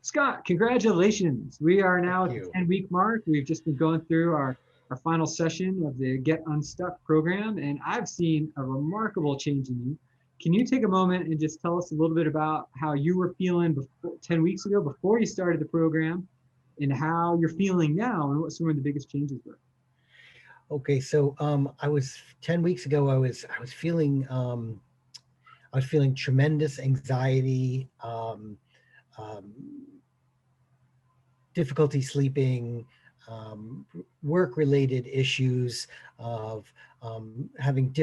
Scott, congratulations. We are now Thank at the you. 10-week mark. We've just been going through our final session of the Get Unstuck program, and I've seen a remarkable change in you. Can you take a moment and just tell us a little bit about how you were feeling 10 weeks ago before you started the program and how you're feeling now and what some of the biggest changes were? Okay, so I was 10 weeks ago. I was feeling tremendous anxiety, um, difficulty sleeping, work-related issues of having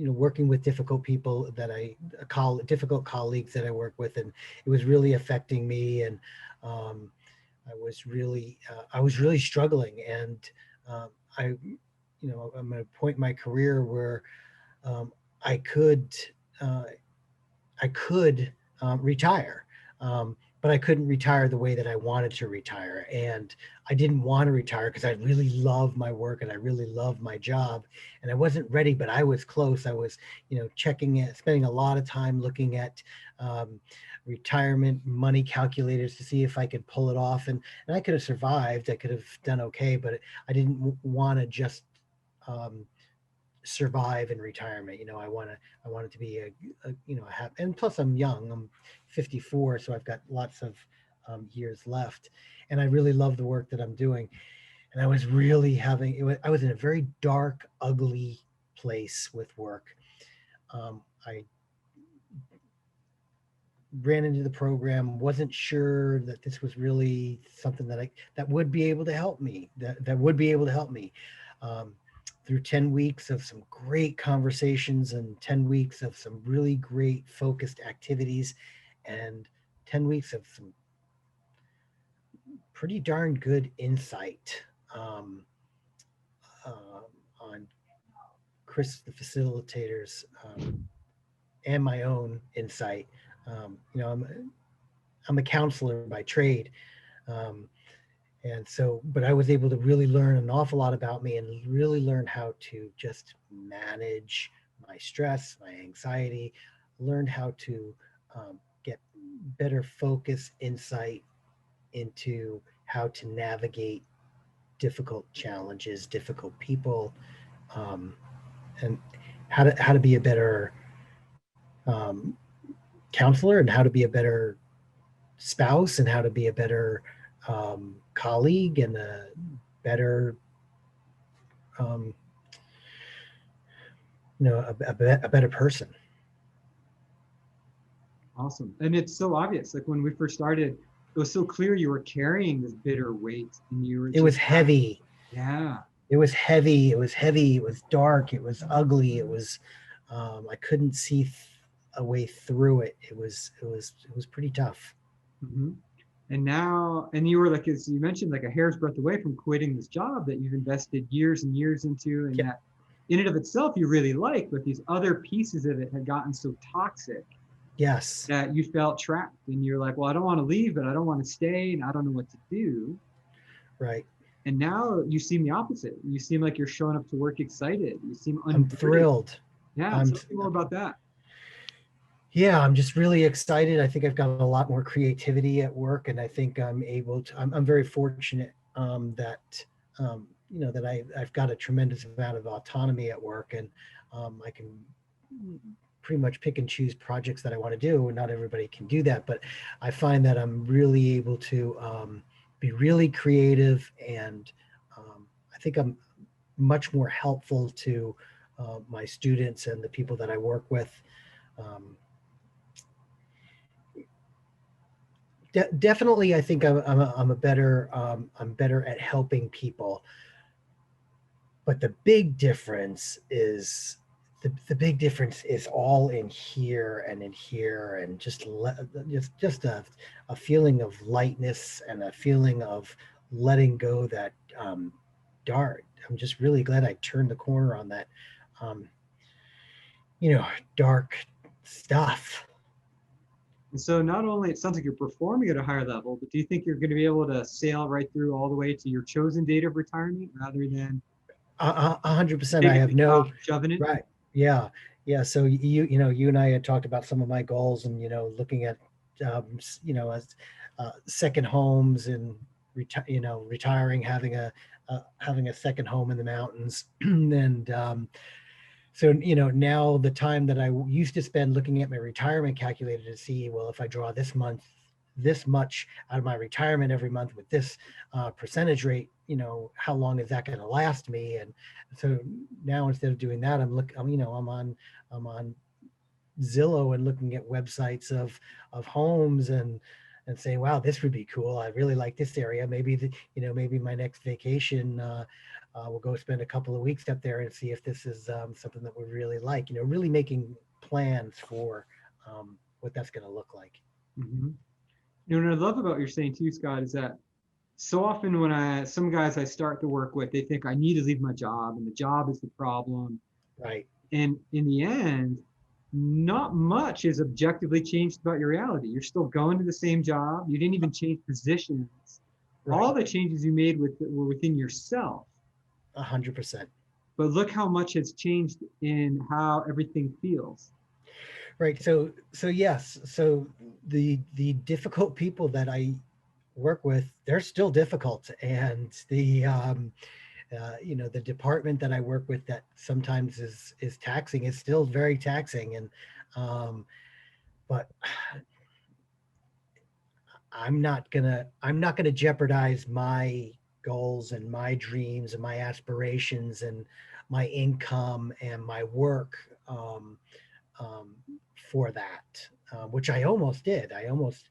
working with difficult people that difficult colleagues that I work with, and it was really affecting me. And um, I was really struggling, and um, I'm at a point in my career where um, I could uh, I could retire, but I couldn't retire the way that I wanted to retire, and I didn't want to retire because I really love my work and I really love my job, and I wasn't ready, but I was close. I was, checking it, spending a lot of time looking at um, retirement money calculators to see if I could pull it off, and I could have survived. I could have done okay, but I didn't want to just um, survive in retirement. I want it to be and plus I'm young. I'm 54, so I've got lots of years left, and I really love the work that I'm doing. And I was really I was in a very dark, ugly place with work. I ran into the program, wasn't sure that this was really something that would be able to help me, that would be able to help me. Um, Through 10 weeks of some great conversations and 10 weeks of some really great focused activities and 10 weeks of some pretty darn good insight um, on Chris, the facilitators, and my own insight. I'm a counselor by trade. Um, and so, but I was able to really learn an awful lot about me and really learn how to just manage my stress, my anxiety, learned how to get better focus, insight into how to navigate difficult challenges, difficult people, um, and how to be a better um, counselor, and how to be a better spouse, and how to be a better colleague, and a better um, a better person. Awesome. And it's so obvious. Like when we first started, it was so clear you were carrying this bitter weight and you were It was just, heavy. yeah. It was heavy. It was heavy. It was dark. It was ugly. It was I couldn't see a way through it. It was pretty tough. Hmm. And now, and you were like, as you mentioned, like a hair's breadth away from quitting this job that you've invested years and years into, and Yep. that in and of itself you really like, but these other pieces of it had gotten so toxic Yes. that you felt trapped. And you're like, well, I don't want to leave, but I don't want to stay, and I don't know what to do. Right. And now you seem the opposite. You seem like you're showing up to work excited. You seem I'm unburdened. thrilled. Yeah, I'm tell me more about that. Yeah, I'm just really excited. I think I've got a lot more creativity at work, and I think I'm able to. I'm very fortunate that that I've got a tremendous amount of autonomy at work, and I can pretty much pick and choose projects that I want to do. Not everybody can do that, but I find that I'm really able to be really creative, and I think I'm much more helpful to my students and the people that I work with. Um, Definitely, I think I'm better at helping people. But the big difference is all in here and in here, and just a feeling of lightness and a feeling of letting go that dart. I'm just really glad I turned the corner on that um, dark stuff. And so not only it sounds like you're performing at a higher level, but do you think you're going to be able to sail right through all the way to your chosen date of retirement rather than 100%. I taking have the job no and shoving it? right. Yeah, yeah. So you and I had talked about some of my goals, and looking at as second homes and retiring, having a second home in the mountains, and so now the time that I used to spend looking at my retirement calculator to see, well, if I draw this much out of my retirement every month with this percentage rate, how long is that going to last me? And so now instead of doing that, I'm on Zillow and looking at websites of homes and saying, wow, this would be cool. I really like this area. Maybe my next vacation, we'll go spend a couple of weeks up there and see if this is something that we really like. Really making plans for what that's going to look like. Mm-hmm. What I love about what you're saying too, Scott, is that so often when some guys I start to work with, they think I need to leave my job and the job is the problem. Right. And in the end, not much is objectively changed about your reality. You're still going to the same job. You didn't even change positions. Right. All the changes you made were within yourself. 100%. But look how much has changed in how everything feels. Right. So yes. So the difficult people that I work with, they're still difficult, and the department that I work with that sometimes is taxing is still very taxing, and but I'm not gonna jeopardize my goals and my dreams and my aspirations and my income and my work um, for that, which I almost did. I was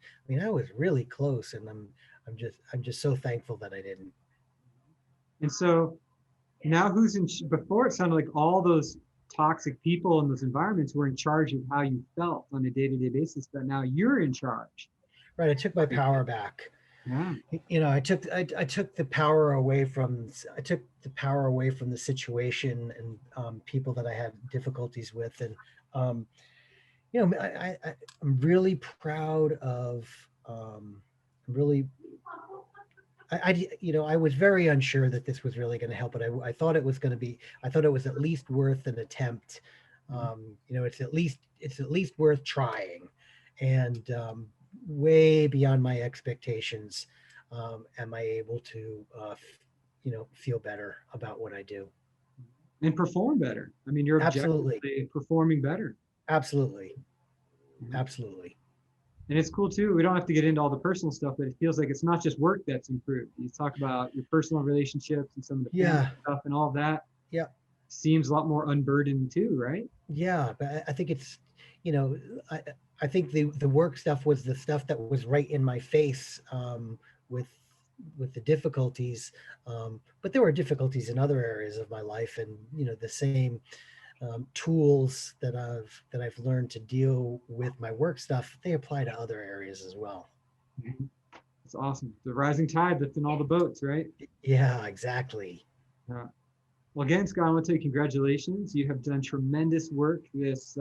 really close, and I'm just so thankful that I didn't. And so now before it sounded like all those toxic people in those environments were in charge of how you felt on a day-to-day basis, but now you're in charge. Right, I took my power back. Yeah. I took the power away from the situation and people that I had difficulties with, and um, I'm really proud of. I'm really I was very unsure that this was really going to help, but I thought it was going to be. I thought it was at least worth an attempt. It's at least worth trying, and way beyond my expectations. Am I able to feel better about what I do? And perform better. I mean, you're Absolutely, objectively performing better. absolutely, Yeah. absolutely. And it's cool too. We don't have to get into all the personal stuff, but it feels like it's not just work that's improved. You talk about your personal relationships and some of the family Yeah, stuff and all that yeah, seems a lot more unburdened too, right? yeah. But I think it's, you know, I I think the work stuff was the stuff that was right in my face, with the difficulties. But there were difficulties in other areas of my life, and the same tools that I've learned to deal with my work stuff, they apply to other areas as well. Mhm. It's awesome. The rising tide lifting all the boats, right? Yeah, exactly. Yeah. Well, again, Scott, I want to tell you congratulations. You have done tremendous work these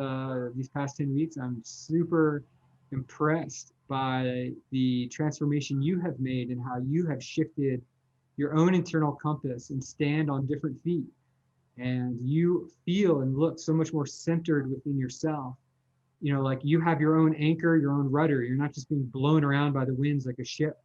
past 10 weeks. I'm super impressed by the transformation you have made and how you have shifted your own internal compass and stand on different feet. And you feel and look so much more centered within yourself. Like you have your own anchor, your own rudder. You're not just being blown around by the winds like a ship,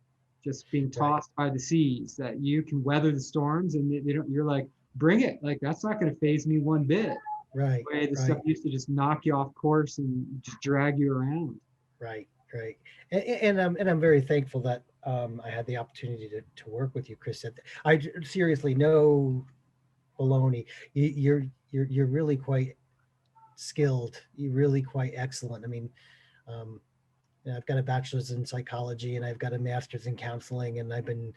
just being Right, tossed by the seas, that you can weather the storms and they don't, you're like, bring it. Like that's not going to phase me one bit. right, The way the stuff right, used to just knock you off course and just drag you around. right, right. And I'm very thankful that I had the opportunity to work with you, Chris. Seriously, no baloney. You're really quite skilled. You're really quite excellent. I mean, um, I've got a bachelor's in psychology and I've got a master's in counseling, and I've been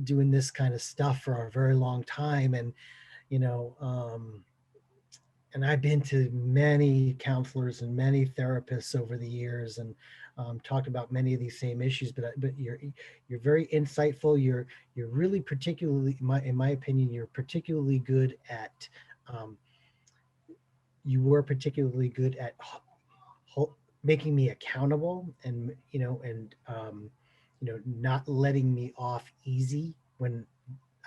doing this kind of stuff for a very long time. And you know, and I've been to many counselors and many therapists over the years, and talked about many of these same issues. But you're very insightful. You're really particularly, in my opinion, you're particularly good at. Um, you were particularly good at making me accountable, and not letting me off easy when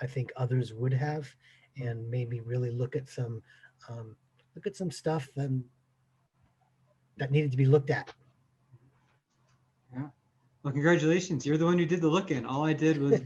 I think others would have, and made me really um, look at some stuff that needed to be looked at. Yeah. Well, congratulations. You're the one who did the look-in. All I did was,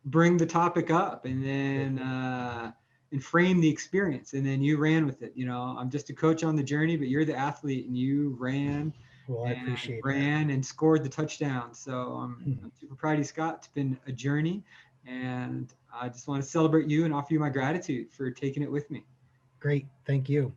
bring the topic up and frame the experience, and then you ran with it. I'm just a coach on the journey, but you're the athlete, and you ran Well, I and appreciate that. ran and scored the touchdown. So I'm super proud of you, Scott. It's been a journey, and I just want to celebrate you and offer you my gratitude for taking it with me. Great. Thank you.